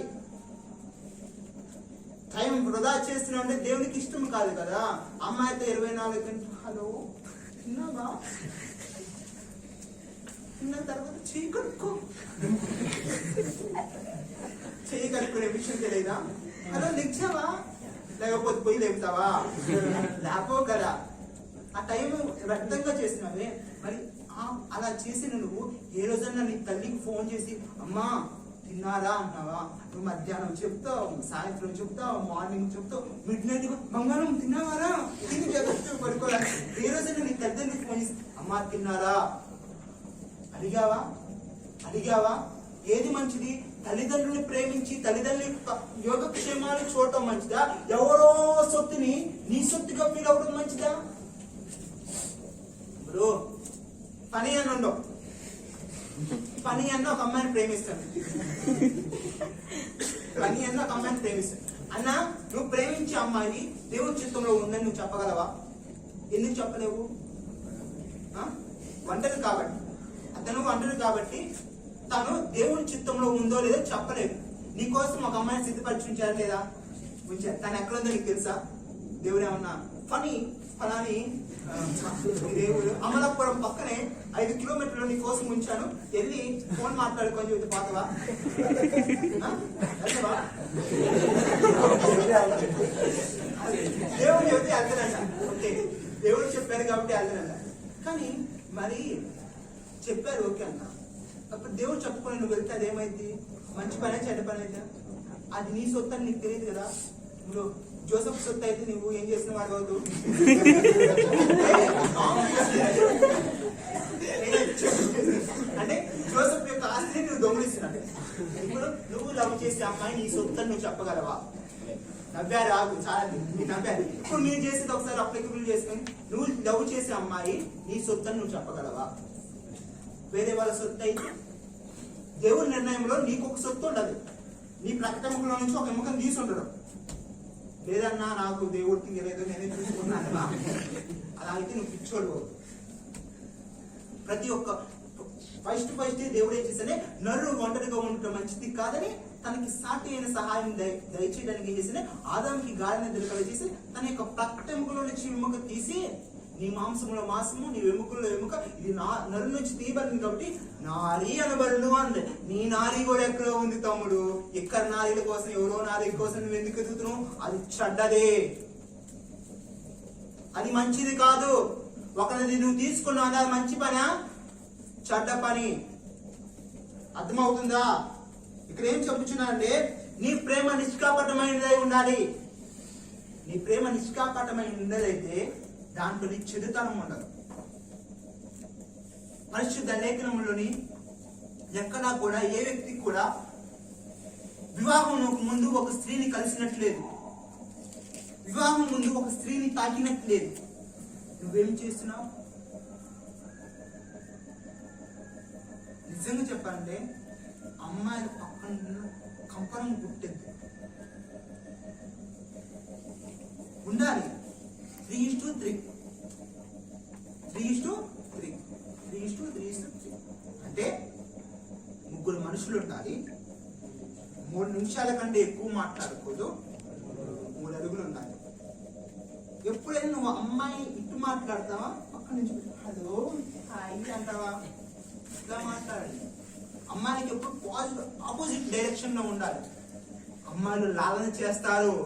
టైం వృధా చేస్తున్నావు అంటే దేవునికి ఇష్టం కాదు కదా. అమ్మాయితో 24 గంటలు హలో తిన్నావా, తిన్న తర్వాత చెయ్యి కడుక్కో, చెయ్యి కడుక్కునే విషయం తెలియదా? హలో నిచ్చావా, లేకపోతే పోయి లేపుతావా? లేపో కదా. ఆ టైం వ్యర్థంగా చేసినావే. మరి అలా చేసిన నువ్వు ఏ రోజన్నా నీ తల్లికి ఫోన్ చేసి అమ్మా తిన్నారా అంటావా? నువ్వు మధ్యాహ్నం చెప్తావు, సాయంత్రం చెప్తావు, మార్నింగ్ చెప్తావు, మిడ్ నైట్ బంగారం తిన్నావారా తిని జగత్తు పడుకోవాలి. ఏ రోజైనా నీ తల్లిదండ్రులకు ఫోన్ చేసి అమ్మా తిన్నారా అడిగావా? ఏది మంచిది? తల్లిదండ్రుల్ని ప్రేమించి తల్లిదండ్రుల యోగక్షేమాలు చూడటం మంచిదా? ఎవరో సొత్తుని నీ సొత్తుగా ఫీల్ అవ్వడం మంచిదా? ఇప్పుడు పని అని ఉండవు, పని అన్న ఒక అమ్మాయిని ప్రేమిస్తాను, అన్న నువ్వు ప్రేమించే అమ్మాయి దేవుడి చిత్తంలో ఉందని నువ్వు చెప్పగలవా? ఎందుకు చెప్పలేవు? ఒంటరి కాబట్టి, అతను ఒంటరి కాబట్టి తను దేవుడి చిత్తంలో ఉందో లేదో చెప్పలేదు. నీకోసం ఒక అమ్మాయిని సిద్ధపరిచి ఉంచారా లేదా? ఉంచారు. తను ఎక్కడ ఉందో నీకు తెలుసా? దేవుడు ఏమన్నా ఫలాని దేవుడు అమలాపురం పక్కనే 5 కిలోమీటర్లు నీ కోసం ఉంచాను, వెళ్ళి ఫోన్ మాట్లాడుకొని చెబుతూ పోతావా? వెళ్తావా? దేవుడు చెబితే వెళ్తానంట. ఓకే, దేవుడు చెప్పారు కాబట్టి వెళ్తానంట. కానీ మరి చెప్పారు ఓకే అన్న, అప్పుడు దేవుడు చెప్పుకొని నువ్వు వెళ్తే అదేమైంది? మంచి పని చెడ్డ పని అయితే అది నీ సొత్తు అని నీకు తెలియదు కదా. నువ్వు జోసఫ్ సొత్తు అయితే నువ్వు ఏం చేసిన వాడు కాదు. అంటే జోసఫ్ యొక్క ఆస్తిని నువ్వు దొంగిలిస్తున్నాడు. ఇప్పుడు నువ్వు లవ్ చేసే అమ్మాయి నీ సొత్తు అని నువ్వు చెప్పగలవా? నవ్వారు, ఆగు చాలా మీరు నవ్వారు. ఇప్పుడు మీరు చేసేది ఒకసారి అప్లికబుల్ చేసుకొని, నువ్వు లవ్ చేసే అమ్మాయి నీ సొత్తు అని నువ్వు చెప్పగలవా? వేరే వాళ్ళ సొత్తు అయితే దేవుడి నిర్ణయంలో నీకు ఒక సొత్తు ఉండదు. నీ ప్రకటనలో నుంచి ఒక ఎముకను తీసి ఉండడం లేదన్నా, నాకు దేవుడు తీయలేదు నేనే చూసుకున్నాను, అలా అయితే నువ్వు పిచ్చోడు. ప్రతి ఒక్క ఫస్ట్ దేవుడు ఏం చేశానే, నరుడు ఒంటరిగా ఉండటం మంచిది కాదని తనకి సాటి అయిన సహాయం దయచేయడానికి ఏం చేసిన ఆదాముకి గాలిని దొరకలు చేసి తన యొక్క ప్రకటెముకలో నుంచి ఎముక తీసి, నీ మాంసంలో మాంసము, నీ ఎముకల్లో ఎముక, ఇది నరు నుంచి తీయబడింది కాబట్టి నారీ అనబడును అంది. నీ నారీ కూడా ఎక్కడ ఉంది తమ్ముడు? ఎక్కడ నారీల కోసం, ఎవరో నారీ కోసం నువ్వు ఎందుకు ఎదుగుతున్నావు? అది చెడ్డదే, అది మంచిది కాదు. ఒకరిని నువ్వు తీసుకున్నావు, అది మంచి పనా చెడ్డ పని? అర్థమవుతుందా? ఇక్కడ ఏం చెప్పుచున్నా అంటే, నీ ప్రేమ నిష్కాపటమైనదై ఉండాలి. నీ ప్రేమ నిష్కాపటమైన ఉండదైతే దాంట్లో నీ చెడుతనం ఉండదు. పరిశుద్ధ లేఖనంలోని ఎక్కడా కూడా ఏ వ్యక్తి కూడా వివాహం ముందు ఒక స్త్రీని కలిసినట్లేదు, వివాహం ముందు ఒక స్త్రీని తాకినట్లేదు. నువ్వేం చేస్తున్నావు? నిజంగా చెప్పాలంటే అమ్మాయిల పక్కన కంపనం పుట్టేది ఉండాలి. 3:3 అంటే 3 మనుషులు ఉండాలి. 3 నిమిషాల కంటే ఎక్కువ మాట్లాడకూడదు. 3 అడుగులు ఉండాలి. ఎప్పుడైనా నువ్వు అమ్మాయి ఇటు మాట్లాడతావా, పక్క నుంచి హలో హాయ్ అంటావా? ఇలా మాట్లాడాలి. అమ్మాయికి ఎప్పుడు పాజిటివ్ ఆపోజిట్ డైరెక్షన్ లో ఉండాలి. అమ్మాయిలు లాలన చేస్తారు,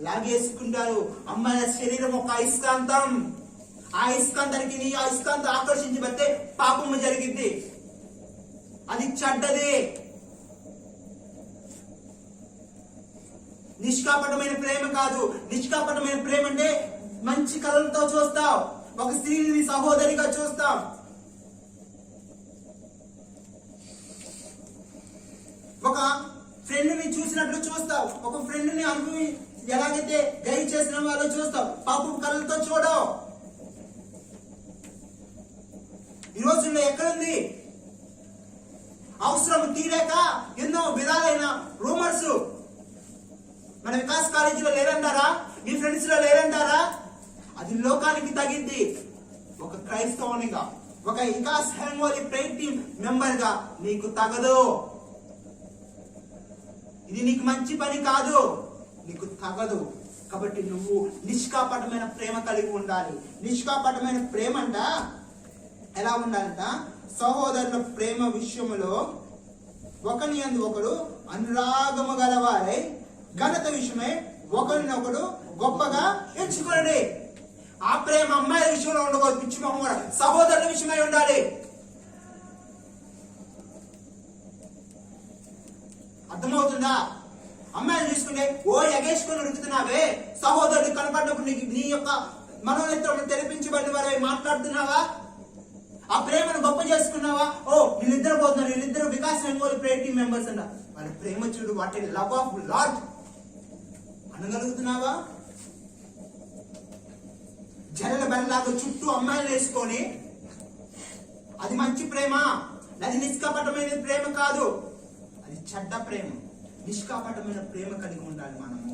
లాగేసుకుంటారు. అమ్మాయిల శరీరం ఒక అయస్కాంతం. ఆ అయస్కాంతానికి నీ అయస్కాంతం ఆకర్షించబడితే పాపము జరిగింది, అది చెడ్డది. నిష్కాపటమైన ప్రేమ కాదు. నిష్కాపటమైన ప్రేమ అంటే మంచి కళలతో చూస్తావు, ఒక స్త్రీని సహోదరిగా చూస్తావు. ఒక ఫ్రెండ్ ని చూసినట్లు చూస్తావు, ఒక ఫ్రెండ్ ని అనుభవి ఎలాగైతే గైడ్ చేసిన వాళ్ళు చూస్తావు, పాపం కళ్ళతో చూడవు. ఈ రోజుల్లో ఎక్కడుంది? అవసరం తీరాక ఎన్నో విధాలైన రూమర్స్. మన వికాస్ కాలేజీలో లేరంటారా? మీ ఫ్రెండ్స్ లో లేరంటారా? అది లోకానికి తగింది. ఒక క్రైస్తవునిగా, ఒక Vikas Hingoli prayer team member గా నీకు తగదు. ఇది నీకు మంచి పని కాదు, నీకు తగదు. కాబట్టి నువ్వు నిష్కాపటమైన ప్రేమ కలిగి ఉండాలి. నిష్కాపటమైన ప్రేమ అంట ఎలా ఉండాలంట? సహోదరుల ప్రేమ విషయములో ఒకని యందు ఒకడు అనురాగము గలవారై ఘనత విషయమై ఒకరినొకడు గొప్పగా ఎంచుకోండి. ఆ ప్రేమ అమ్మాయిల విషయంలో ఉండకూడదు, పిచ్చి మొహం కూడా. సహోదరుల విషయమై ఉండాలి. అర్థమవుతుందా? అమ్మాయిని చూసుకుంటే ఓ ఎగేసుకొని ఉడుకుతున్నావే, సహోదరుడు కనపడినప్పుడు నీ యొక్క మనోనేత్రములు తెరిపించబడిన వారే మాట్లాడుతున్నావా? ఆ ప్రేమను గొప్ప చేసుకున్నావా? ఓ వీళ్ళిద్దరు పోతున్నారు, వీళ్ళిద్దరు Vikas Hingoli prayer team members అంట, వాళ్ళ ప్రేమ చూడు, what is love of Lord అనగలుగుతున్నావా? జల్లెల బెల్లాగా చుట్టూ అమ్మాయిలు వేసుకొని అది మంచి ప్రేమ? అది నిష్కాపటమైన ప్రేమ కాదు, అది చెడ్డ ప్రేమ. నిష్కాపటమైన ప్రేమ కలిగి ఉండాలి మనము.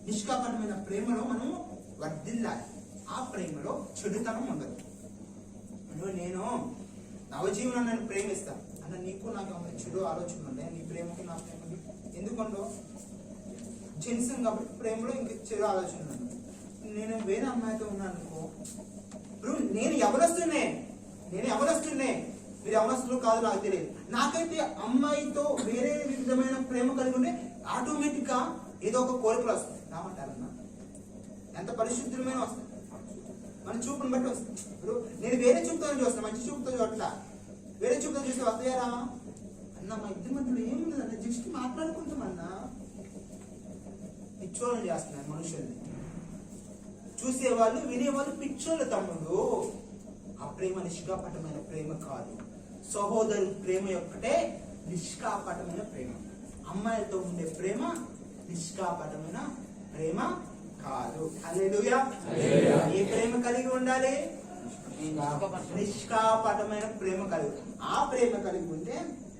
నిష్కాపటమైన ప్రేమలో మనము వర్ధిల్లాలి. ఆ ప్రేమలో చెడుతనం ఉండదు. నేను నవజీవనాన్ని ప్రేమిస్తాను అన్న, నీకు నాకు చెడు ఆలోచన ఉన్నాయి, నీ ప్రేమకి నా ప్రేమకి ఎందుకుండో జెన్సన్ కాబట్టి ప్రేమలో ఇంక చెడు ఆలోచన ఉంది. నేను వేరే అమ్మాయితో ఉన్నాను అనుకో, ఇప్పుడు నేను ఎవరొస్తున్నే నేను యవనస్తున్నే, మీరు యవనస్తులు కాదు నాకు తెలియదు. నాకైతే అమ్మాయితో వేరే విధమైన ప్రేమ కలిగి ఉంటే ఆటోమేటిక్ గా ఏదో ఒక కోరికలు వస్తుంది. రామంటారన్నా ఎంత పరిశుద్ధమైన వస్తుంది, మన చూపుని బట్టి వస్తుంది. ఇప్పుడు నేను వేరే చూపుతో చూస్తాను, మంచి చూపుతో చూడట్లా, వేరే చూపుతో చూస్తే వస్తాయారా అన్న? మా ఇద్దరి మధ్యలో ఏముంది అన్న, జస్ట్ మాట్లాడుకుంటామన్నా. పిచ్చోళ్ళని చేస్తున్నారు మనుషుల్ని, చూసేవాళ్ళు వినేవాళ్ళు పిచ్చోళ్ళు. తమ్ముడు, ఆ ప్రేమ నిష్కాపటమైన ప్రేమ కాదు. సహోదరు ప్రేమ యొక్కటే నిష్కాపటమైన ప్రేమ. అమ్మాయిలతో ఉండే ప్రేమ నిష్కాపటమైన ప్రేమ కాదు. హల్లెలూయా. ఏ ప్రేమ కలిగి ఉండాలి? నిష్కాపటమైన ప్రేమ కలిగి. ఆ ప్రేమ కలిగి ఉంటే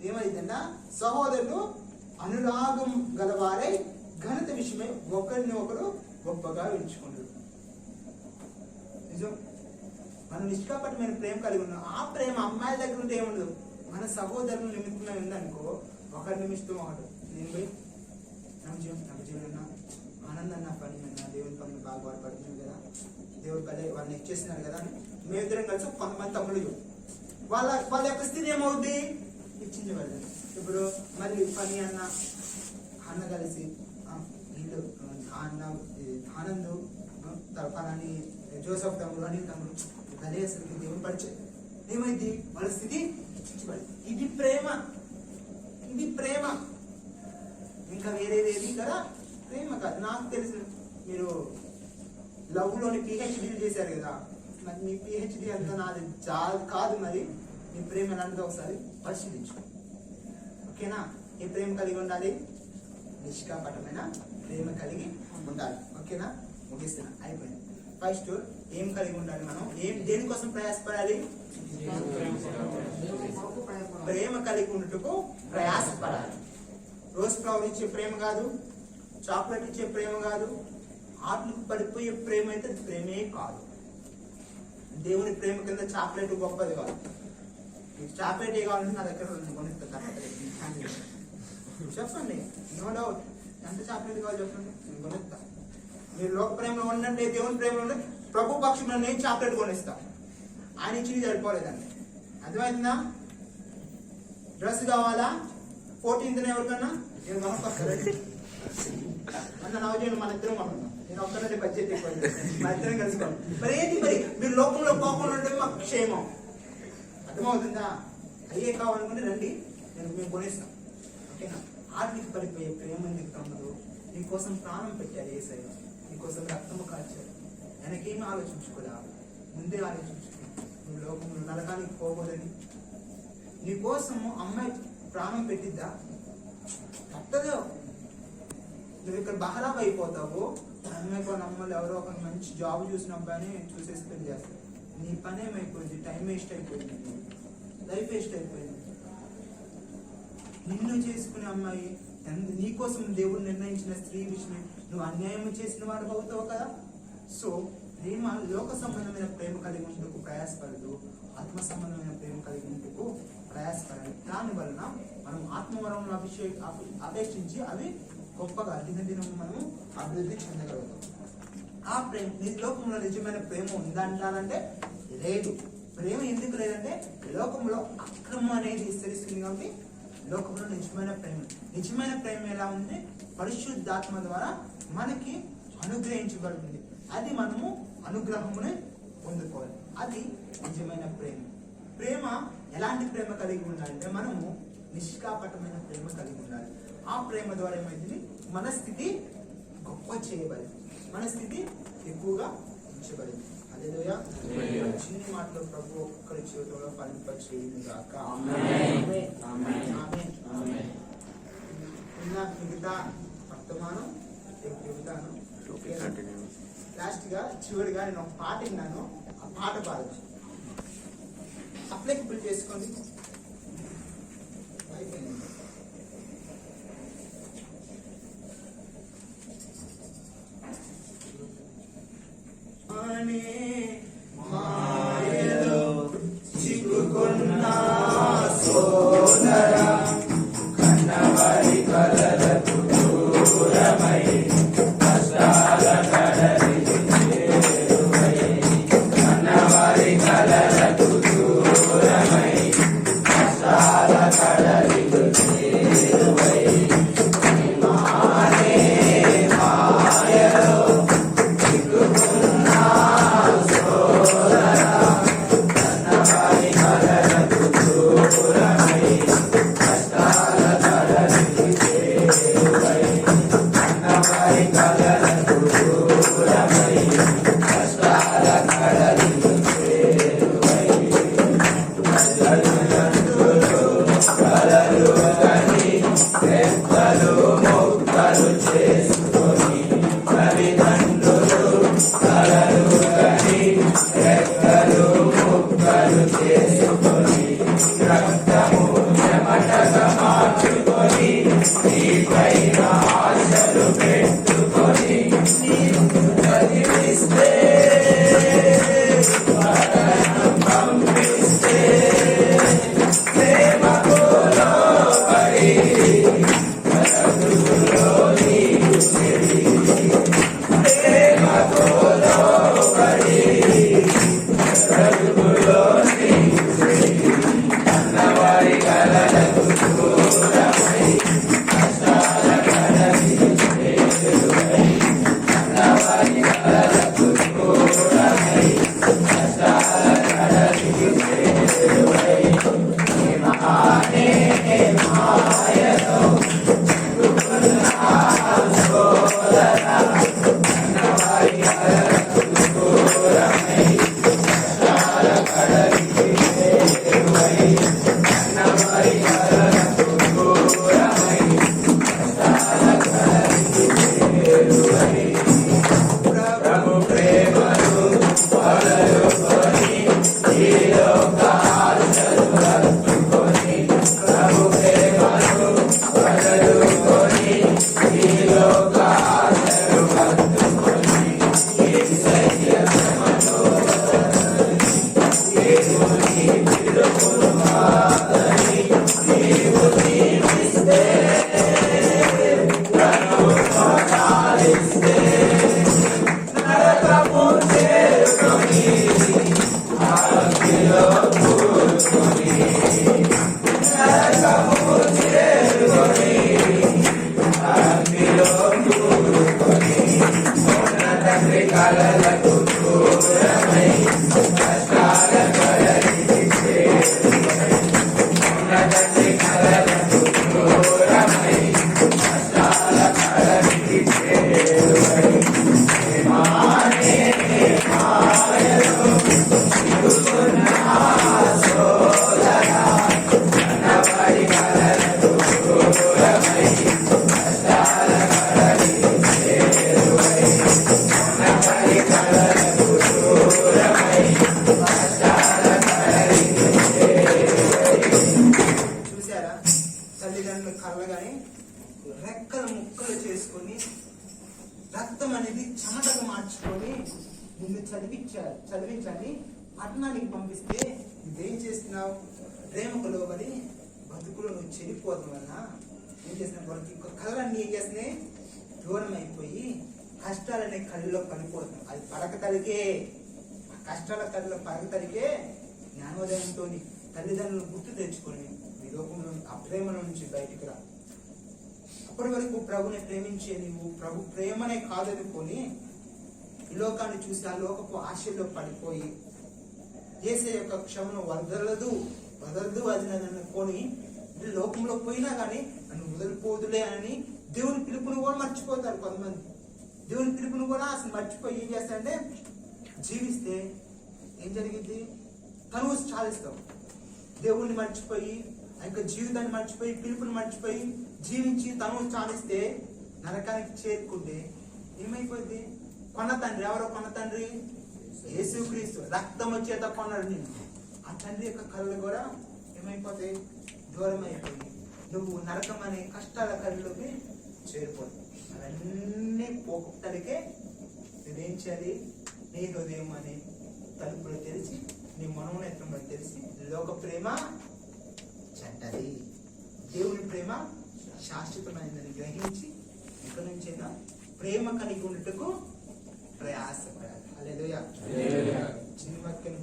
ఏమైందన్న, సహోదరులు అనురాగం గలవారై ఘనత విషయమై ఒకరిని ఒకరు గొప్పగా ఎంచుకుంటారు. నిజం. మనం నిష్కాపటమైన ప్రేమ కలిగి ఉన్నాం. ఆ ప్రేమ అమ్మాయిల దగ్గర ఉంటే ఏముండదు. మన సహోదరుల నిమిత్తమే ఉందనుకో, ఒకరి నిమిషం ఒకటి నేను పోయి నాకు జీవన ఆనందం, నా పని అన్న దేవుని పని బాగా వాడు పడుతుంది కదా, దేవుడు పని వాళ్ళని ఇచ్చేసినారు కదా అని మేమిద్దరం కలిసి కొంతమంది తమ్ముడు వాళ్ళ వాళ్ళ యొక్క స్థితి ఏమవుద్ది, ఇచ్చింది వాళ్ళు. ఇప్పుడు మరి పని అన్న కలిసి వీళ్ళు ఆనంద్ పలాని జోసఫ్ తమ్ముడు అని తమ్ముడు కలిసి దేవుని పరిచయం ఏమైంది, వాళ్ళ స్థితి ఇది ప్రేమ. ఇది ప్రేమ, ఇంకా వేరేది కదా ప్రేమ కాదు. నాకు తెలిసిన మీరు లవ్ లోని పిహెచ్డీ చేశారు కదా, మరి మీ పిహెచ్డీ అంతా నాది కాదు. మరి మీ ప్రేమ ఎలాంటిదో ఒకసారి పరిశీలించు. ఓకేనా? ఏ ప్రేమ కలిగి ఉండాలి? నిష్కాపటమైన ప్రేమ కలిగి ఉండాలి. ఓకేనా? ముగిస్తున్నా, అయిపోయింది. ఫస్ట్ ఏం కలిగి ఉండాలి? మనం దేనికోసం ప్రయాసపడాలి? ప్రేమ కలిగి ఉండటకు ప్రయాసపడాలి. రోజ్ ఫ్లవర్ ఇచ్చే ప్రేమ కాదు, చాక్లెట్ ఇచ్చే ప్రేమ కాదు, ఆటలకు పడిపోయే ప్రేమ అయితే ప్రేమే కాదు. దేవుని ప్రేమ కింద చాక్లెట్ గొప్పది కాదు. మీకు చాక్లెట్ ఏ కావాలంటే నా దగ్గర కొనిస్తా. చెప్పండి, నో డౌట్. ఎంత చాక్లెట్ కావాలి చెప్పండి, నేను కొనిస్తా. మీరు లోక ప్రేమలో ఉండండి, దేవుని ప్రేమలో ఉండండి, ప్రభు పక్షంలో నేను చాక్లెట్ కొనిస్తా. ఆయన ఇచ్చి సరిపోలేదండి. అర్థమైందా? డ్రెస్ కావాలా? 14th ఎవరికన్నా నేను కొనుక్కొస్తానండి. అన్న నవజీవన్ మన ఇద్దరం కొనున్నాం. నేను ఒక్కనంటే బడ్జెట్ ఎక్కువ, మన ఇద్దరం కలుసుకోండి. మరి ఏంటి, మరి మీరు లోకంలో పోకుండా ఉంటే మాకు క్షేమం. అర్థమవుతుందా? అయ్యే కావాలనుకుంటే రండి, మేము కొనిస్తాం. ఓకేనా? ఆటనికి పడిపోయే ప్రేమ ఎందుకు తమ్ముడు? నీకోసం ప్రాణం పెట్టారు యేసయ్య, నీకోసం రక్తము కాల్చారు. ఆయనకేమి ఆలోచించుకోదా, ముందే ఆలోచించుకో. నువ్వు లోకంలో నరకానికి పోకూడదని. నీకోసము అమ్మాయి ప్రాణం పెట్టిద్దా? కట్టదు. నువ్వు ఇక్కడ బహరాబ్ అయిపోతావు. అమ్మాయికో నమ్మలు ఎవరో ఒక మంచి జాబ్ చూసిన అబ్బాయిని చూసేసి పెళ్లి చేస్తారు. నీ పని ఏమైపోయింది? టైం వేస్ట్ అయిపోయింది, లైఫ్ వేస్ట్ అయిపోయింది. నిన్ను చేసుకునే అమ్మాయి నీకోసం దేవుడు నిర్ణయించిన స్త్రీ విషయం నువ్వు అన్యాయం చేసిన వాడు అవుతావు కదా. సో ప్రేమ లోక సంబంధమైన ప్రేమ కలిగి ఉండటకు ప్రయాసపడదు, ఆత్మ సంబంధమైన ప్రేమ కలిగి ఉండటకు ప్రయాసపడాలి. దాని వలన మనం ఆత్మవరములను అపేక్షించి అవి గొప్పగా దినదినం మనం అభివృద్ధి చెందగలుగుతాం. ఆ ప్రేమ నీ లోకంలో నిజమైన ప్రేమ ఉందంటారంటే లేదు. ప్రేమ ఎందుకు లేదంటే లోకంలో అక్రమం అనేది విస్తరిస్తుంది కాబట్టి లోకంలో నిజమైన ప్రేమ ఎలా ఉంది? పరిశుద్ధాత్మ ద్వారా మనకి అనుగ్రహించబడుతుంది. అది మనము అనుగ్రహమునే పొందుకోవాలి. అది నిజమైన ప్రేమ. ప్రేమ ఎలాంటి ప్రేమ కలిగి ఉండాలంటే మనము నిష్కాపటమైన ప్రేమ కలిగి ఉండాలి. ఆ ప్రేమ ద్వారా ఏమైంది? మన స్థితి గొప్ప చేయబడింది, మన స్థితి ఎక్కువగా ఉంచబడింది. హల్లెలూయా. చిన్ని మాటలో ప్రభు ఒక్కరి జీవితంలో ఫలింపచేయుగాక. మిగతా వర్తమానం చెబుతాను. లాస్ట్ గా చివరిగా నేను ఒక పాట విన్నాను, ఆ పాట పాడచ్చు. అప్లైకబుల్ చేసుకోండి. మాయలో చిక్కుకున్న సోదర కన్నవారి కలలకు దూరమై కష్టాల కడలి చేరువై కన్నవారి కలలకు చూసారా, తల్లిదండ్రులు కళ్ళగానే రెక్కలు ముక్కలు చేసుకొని రక్తం అనేది చెమటగా మార్చుకొని నిన్ను చదివించాలి పట్టణానికి పంపిస్తే నువ్వేం చేస్తున్నావు? ప్రేమకు లోబడి బతుకులు నువ్వు చెడిపోవడం వల్ల ఏం చేస్తున్నావు? వాళ్ళకి ఇంకో కళ్ళన్నీ ఏం చేస్తున్నాయి? దూరం అయిపోయి కష్టాలనే కళ్ళలో పడిపోతున్నావు. అది పడకతలికే, ఆ కష్టాల కళ్ళలో పడకతలికే జ్ఞానోదయంతో తల్లిదండ్రులు గుర్తు తెచ్చుకొని ఈ లోకంలో ఆ ప్రేమ నుంచి బయటికి రా. అప్పటి వరకు ప్రభుని ప్రేమించే నీవు ప్రభు ప్రేమనే కాదనుకొని ఈ లోకాన్ని చూసి ఆ లోకపు ఆశల్లో పడిపోయి యేసయ్య యొక్క క్షమను వదలదు అది నన్ను అనుకొని లోకంలో పోయినా కానీ నన్ను వదిలిపోదులే అని దేవుని పిలుపును కూడా మర్చిపోతారు కొంతమంది. దేవుని పిలుపును కూడా అసలు మర్చిపోయి ఏం చేస్తారంటే జీవిస్తే ఏం జరిగింది? తను చాలిస్తావు. దేవుణ్ణి మర్చిపోయి ఆ యొక్క జీవితాన్ని మర్చిపోయి పిలుపుని మర్చిపోయి జీవించి తను చాలిస్తే నరకానికి చేరుకుంటే ఏమైపోయింది? కొన్న తండ్రి ఎవరో? కొన్న తండ్రి యేసుక్రీస్తు. రక్తం వచ్చేత కొన్నాడు నేను. ఆ తండ్రి యొక్క కళ్ళు కూడా ఏమైపోతాయి? దూరం అయిపోయి నువ్వు నరకం అనే కష్టాల కళ్ళలోకి చేరిపోతావు. అవన్నీ పోకడికే నువ్వేం చేయాలి? నీ హృదయం అనే తలుపులు తెలిసి నీ మనోనేత్రంలో తెలిసి లోక ప్రేమ చెడ్డది, దేవుని ప్రేమ శాశ్వతమైనదని గ్రహించి ఇక్కడి నుంచైనా ప్రేమ కలిగి ఉండటకు ప్రయాసపడాలి. హల్లెలూయా. చిన్న వాక్యం